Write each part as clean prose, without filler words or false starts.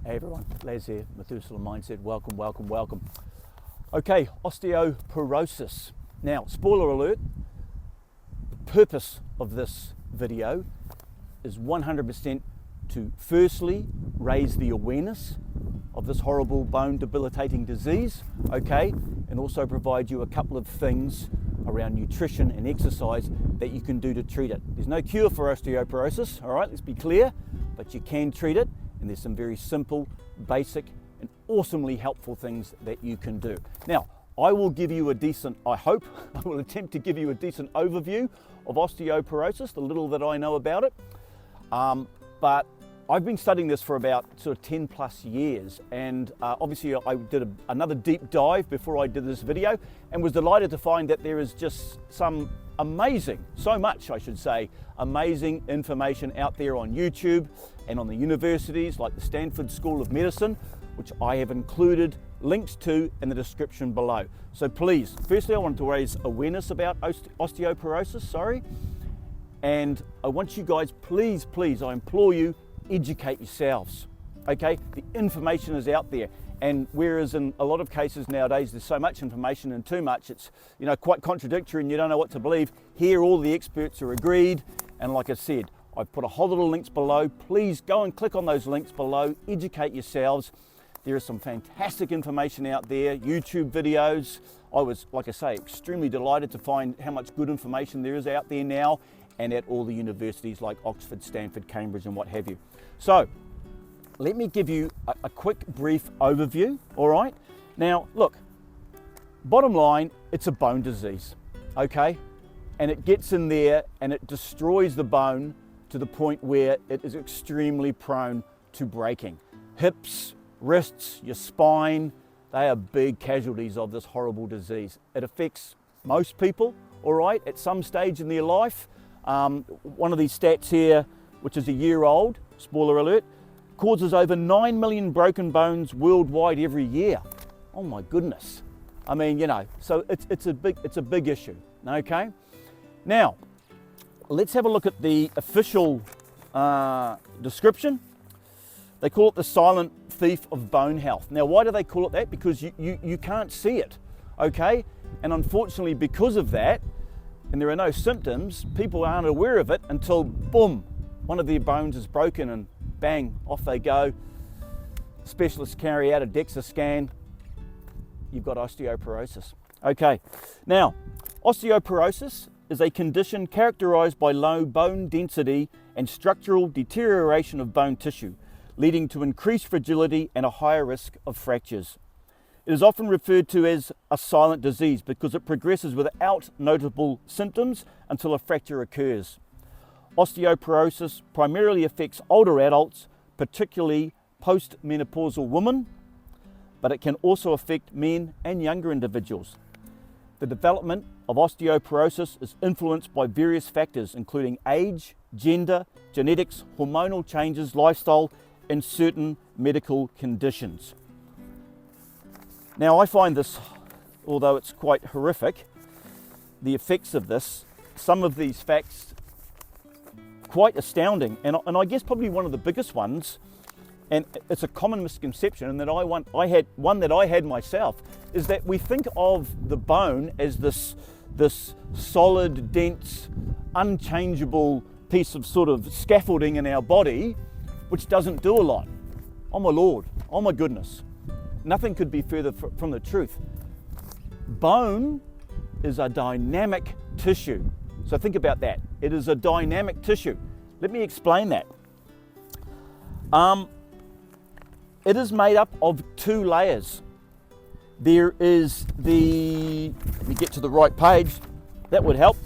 Hey everyone, Les here, Methuselah Mindset. Welcome, welcome, welcome. Okay, osteoporosis. Now, spoiler alert, the purpose of this video is 100% to firstly raise the awareness of this horrible bone debilitating disease, okay, and also provide you a couple of things around nutrition and exercise that you can do to treat it. There's no cure for osteoporosis, all right, let's be clear, but you can treat it. And there's some very simple, basic, and awesomely helpful things that you can do. Now, I will give you a decent, I hope, I will attempt to give you a decent overview of osteoporosis, the little that I know about it. But I've been studying this for about sort of 10 plus years. And obviously I did another deep dive before I did this video and was delighted to find that there is just some amazing, so much I should say, amazing information out there on YouTube and on the universities like the Stanford School of Medicine, which I have included links to in the description below. So please, firstly I want to raise awareness about osteoporosis, and I want you guys, please, I implore you, educate yourselves, okay? The information is out there. And whereas in a lot of cases nowadays there's so much information and too much, it's quite contradictory and you don't know what to believe. Here all the experts are agreed, and like I said, I've put a whole lot of links below. Please go and click on those links below, educate yourselves. There is some fantastic information out there, YouTube videos. I was, like I say, extremely delighted to find how much good information there is out there now and at all the universities like Oxford, Stanford, Cambridge and what have you. So, let me give you a quick brief overview, all right? Now, look, bottom line, it's a bone disease, okay? And it gets in there and it destroys the bone to the point where it is extremely prone to breaking. Hips, wrists, your spine, they are big casualties of this horrible disease. It affects most people, all right, at some stage in their life. One of these stats here, which is a year old, spoiler alert, causes over 9 million broken bones worldwide every year. Oh my goodness. I mean, so it's a big issue, okay? Now, let's have a look at the official description. They call it the silent thief of bone health. Now, why do they call it that? Because you can't see it, okay? And unfortunately, because of that, and there are no symptoms, people aren't aware of it until, boom, one of their bones is broken and bang, off they go. Specialists carry out a DEXA scan. You've got osteoporosis. Okay, now, osteoporosis is a condition characterized by low bone density and structural deterioration of bone tissue, leading to increased fragility and a higher risk of fractures. It is often referred to as a silent disease because it progresses without notable symptoms until a fracture occurs. Osteoporosis primarily affects older adults, particularly postmenopausal women, but it can also affect men and younger individuals. The development of osteoporosis is influenced by various factors, including age, gender, genetics, hormonal changes, lifestyle, and certain medical conditions. Now, I find this, although it's quite horrific, the effects of this, some of these facts, quite astounding, and I guess probably one of the biggest ones, and it's a common misconception, and that I had myself, is that we think of the bone as this solid, dense, unchangeable piece of sort of scaffolding in our body, which doesn't do a lot. Oh my Lord, oh my goodness. Nothing could be further from the truth. Bone is a dynamic tissue. So think about that. It is a dynamic tissue. Let me explain that. It is made up of two layers. There is let me get to the right page. That would help.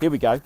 Here we go.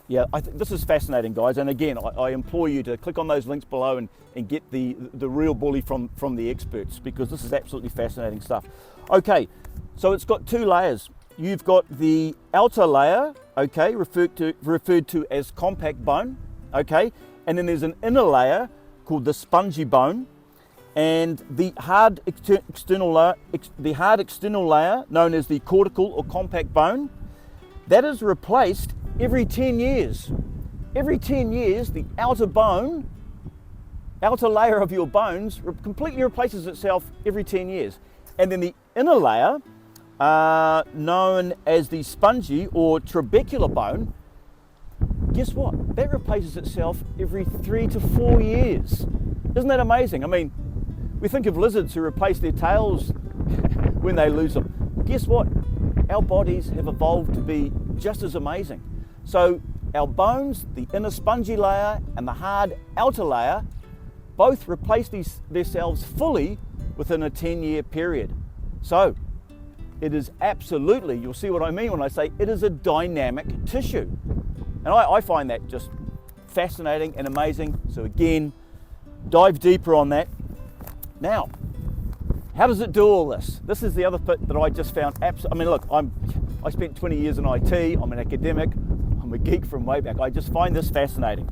Yeah, I think this is fascinating, guys. And again, I implore you to click on those links below and get the real bully from the experts, because this is absolutely fascinating stuff. Okay, so it's got two layers. You've got the outer layer, okay, referred to as compact bone, okay, and then there's an inner layer called the spongy bone, and the hard external layer, known as the cortical or compact bone, that is replaced every 10 years. Every 10 years, the outer bone outer layer of your bones completely replaces itself every 10 years. And then the inner layer, known as the spongy or trabecular bone, guess what? That replaces itself every 3 to 4 years. Isn't that amazing? I mean, we think of lizards who replace their tails when they lose them. Guess what? Our bodies have evolved to be just as amazing. So our bones, the inner spongy layer and the hard outer layer, both replace themselves fully within a 10-year period. So it is absolutely, you'll see what I mean when I say it is a dynamic tissue. And I find that just fascinating and amazing. So again, dive deeper on that. Now, how does it do all this? This is the other bit that I just found I mean, look, I spent 20 years in IT, I'm an academic, I'm a geek from way back. I just find this fascinating.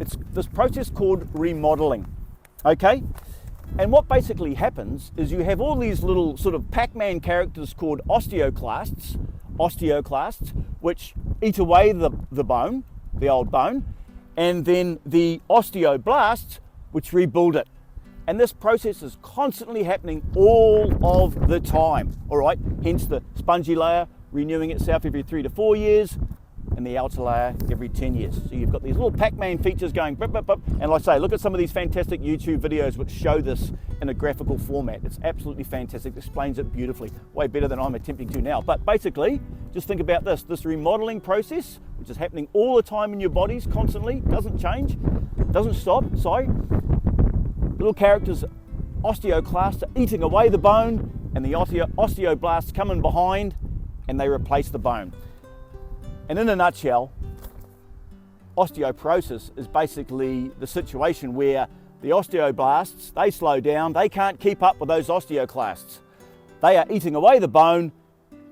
It's this process called remodeling, okay? And what basically happens is you have all these little sort of Pac-Man characters called osteoclasts, which eat away the bone, the old bone, and then the osteoblasts, which rebuild it. And this process is constantly happening all of the time, all right? Hence the spongy layer renewing itself every 3 to 4 years, and the outer layer every 10 years. So you've got these little Pac-Man features going, bip, bip, bip. And like I say, look at some of these fantastic YouTube videos which show this in a graphical format. It's absolutely fantastic, it explains it beautifully, way better than I'm attempting to now. But basically, just think about this remodeling process, which is happening all the time in your bodies, constantly, doesn't change, doesn't stop, little characters, osteoclasts, are eating away the bone, and the osteoblasts come in behind and they replace the bone. And in a nutshell, osteoporosis is basically the situation where the osteoblasts, they slow down, they can't keep up with those osteoclasts. They are eating away the bone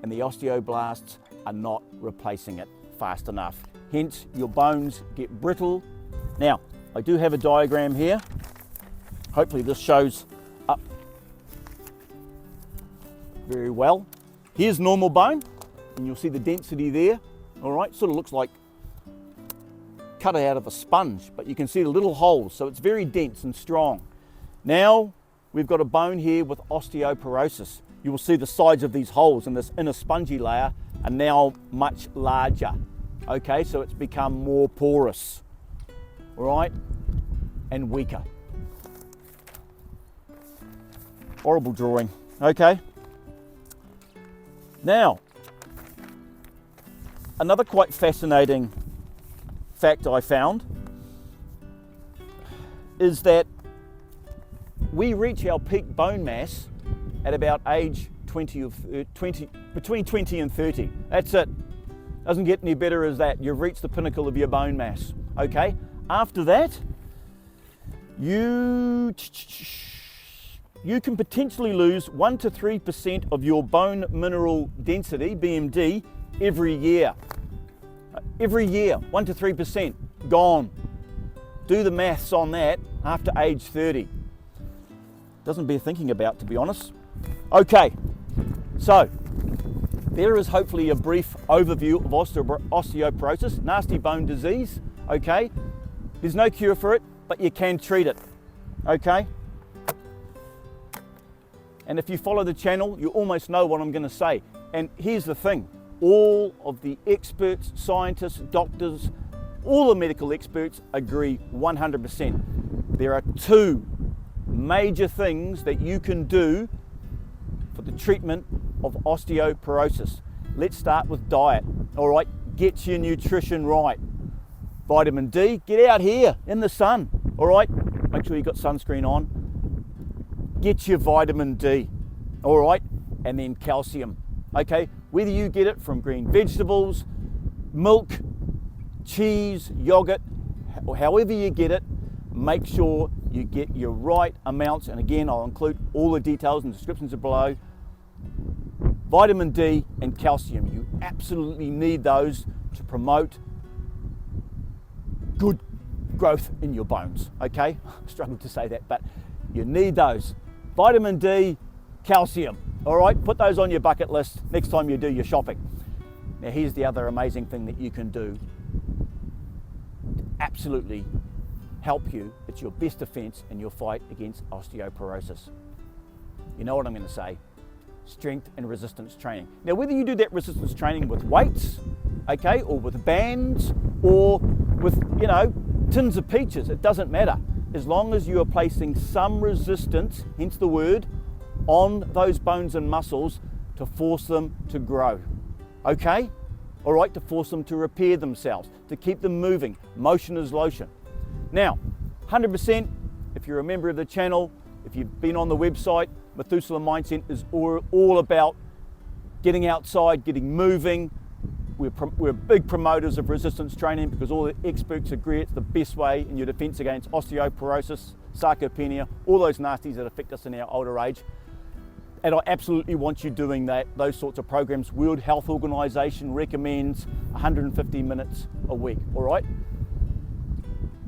and the osteoblasts are not replacing it fast enough. Hence, your bones get brittle. Now, I do have a diagram here. Hopefully this shows up very well. Here's normal bone, and you'll see the density there. All right, sort of looks like cut out of a sponge, but you can see the little holes, so it's very dense and strong. Now we've got a bone here with osteoporosis. You will see the sides of these holes in this inner spongy layer are now much larger. Okay, so it's become more porous, all right, and weaker. Horrible drawing, okay. Now, another quite fascinating fact I found is that we reach our peak bone mass at about age between 20 and 30. That's it. Doesn't get any better as that. You've reached the pinnacle of your bone mass, okay? After that, you can potentially lose 1 to 3% of your bone mineral density, BMD, every year. Every year, 1 to 3% gone. Do the maths on that after age 30. Doesn't bear thinking about, to be honest. Okay, so there is hopefully a brief overview of osteoporosis, nasty bone disease, okay? There's no cure for it, but you can treat it, okay? And if you follow the channel, you almost know what I'm going to say. And here's the thing, all of the experts, scientists, doctors, all the medical experts agree 100%. There are 2 major things that you can do for the treatment of osteoporosis. Let's start with diet, all right? Get your nutrition right. Vitamin D, get out here in the sun, all right? Make sure you've got sunscreen on. Get your vitamin D, all right? And then calcium, okay? Whether you get it from green vegetables, milk, cheese, yogurt, or however you get it, make sure you get your right amounts. And again, I'll include all the details and descriptions below. Vitamin D and calcium, you absolutely need those to promote good growth in your bones, okay? I struggled to say that, but you need those. Vitamin D, calcium, all right? Put those on your bucket list next time you do your shopping. Now here's the other amazing thing that you can do to absolutely help you. It's your best defense in your fight against osteoporosis. You know what I'm going to say. Strength and resistance training. Now, whether you do that resistance training with weights, okay, or with bands, or with, you know, tins of peaches, it doesn't matter. As long as you are placing some resistance, hence the word, on those bones and muscles to force them to grow, okay? All right, to force them to repair themselves, to keep them moving. Motion is lotion. Now, 100%, if you're a member of the channel, if you've been on the website, Methuselah Mindset is all about getting outside, getting moving. We're big promoters of resistance training because all the experts agree it's the best way in your defense against osteoporosis, sarcopenia, all those nasties that affect us in our older age. And I absolutely want you doing those sorts of programs. World Health Organization recommends 150 minutes a week, all right?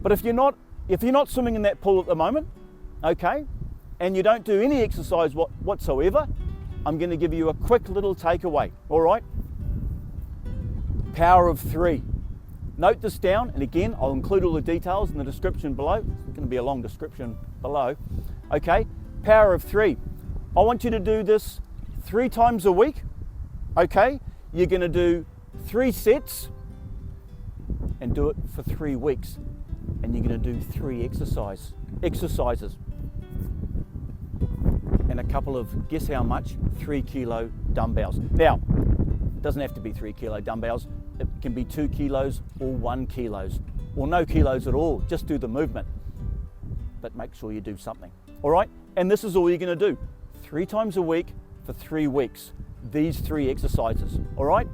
But if you're not swimming in that pool at the moment, okay, and you don't do any exercise whatsoever, I'm going to give you a quick little takeaway, all right? Power of 3. Note this down, and again, I'll include all the details in the description below. It's going to be a long description below. Okay, power of 3. I want you to do this 3 times a week, okay? You're going to do 3 sets and do it for 3 weeks. And you're going to do 3 exercises. And a couple of, guess how much? 3 kilo dumbbells. Now, it doesn't have to be 3 kilo dumbbells. It can be 2 kilos or 1 kilos or no kilos at all. Just do the movement, but make sure you do something. All right? And this is all you're going to do. 3 times a week for 3 weeks. These 3 exercises. All right?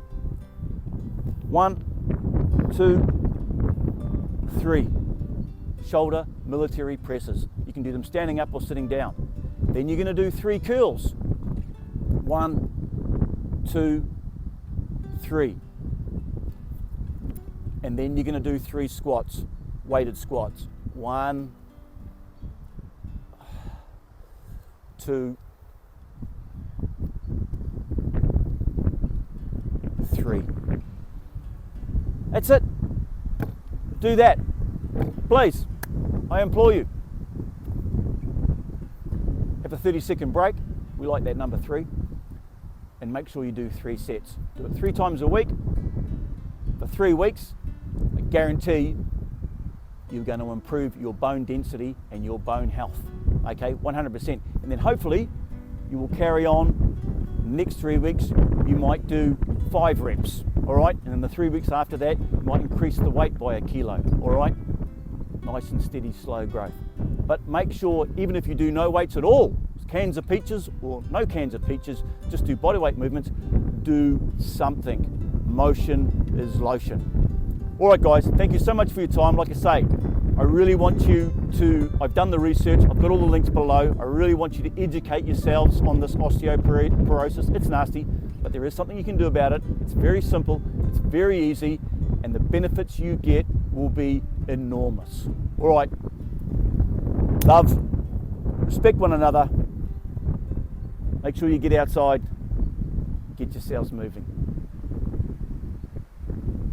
1, 2, 3. Shoulder military presses. You can do them standing up or sitting down. Then you're going to do 3 curls. 1, 2, 3. And then you're going to do 3 squats, weighted squats. 1, 2, 3. That's it. Do that. Please, I implore you. Have a 30-second break. We like that number 3. And make sure you do 3 sets. Do it 3 times a week for 3 weeks. I guarantee you're going to improve your bone density and your bone health. Okay, 100%. And then hopefully you will carry on. Next 3 weeks, you might do 5 reps. All right, and in the 3 weeks after that, you might increase the weight by 1 kilo. All right, nice and steady, slow growth. But make sure, even if you do no weights at all, cans of peaches or no cans of peaches, just do bodyweight movements, do something. Motion is lotion. All right, guys, thank you so much for your time. Like I say, I really want you to, I've done the research, I've got all the links below. I really want you to educate yourselves on this osteoporosis. It's nasty, but there is something you can do about it. It's very simple, it's very easy, and the benefits you get will be enormous. All right, love, respect one another. Make sure you get outside, get yourselves moving.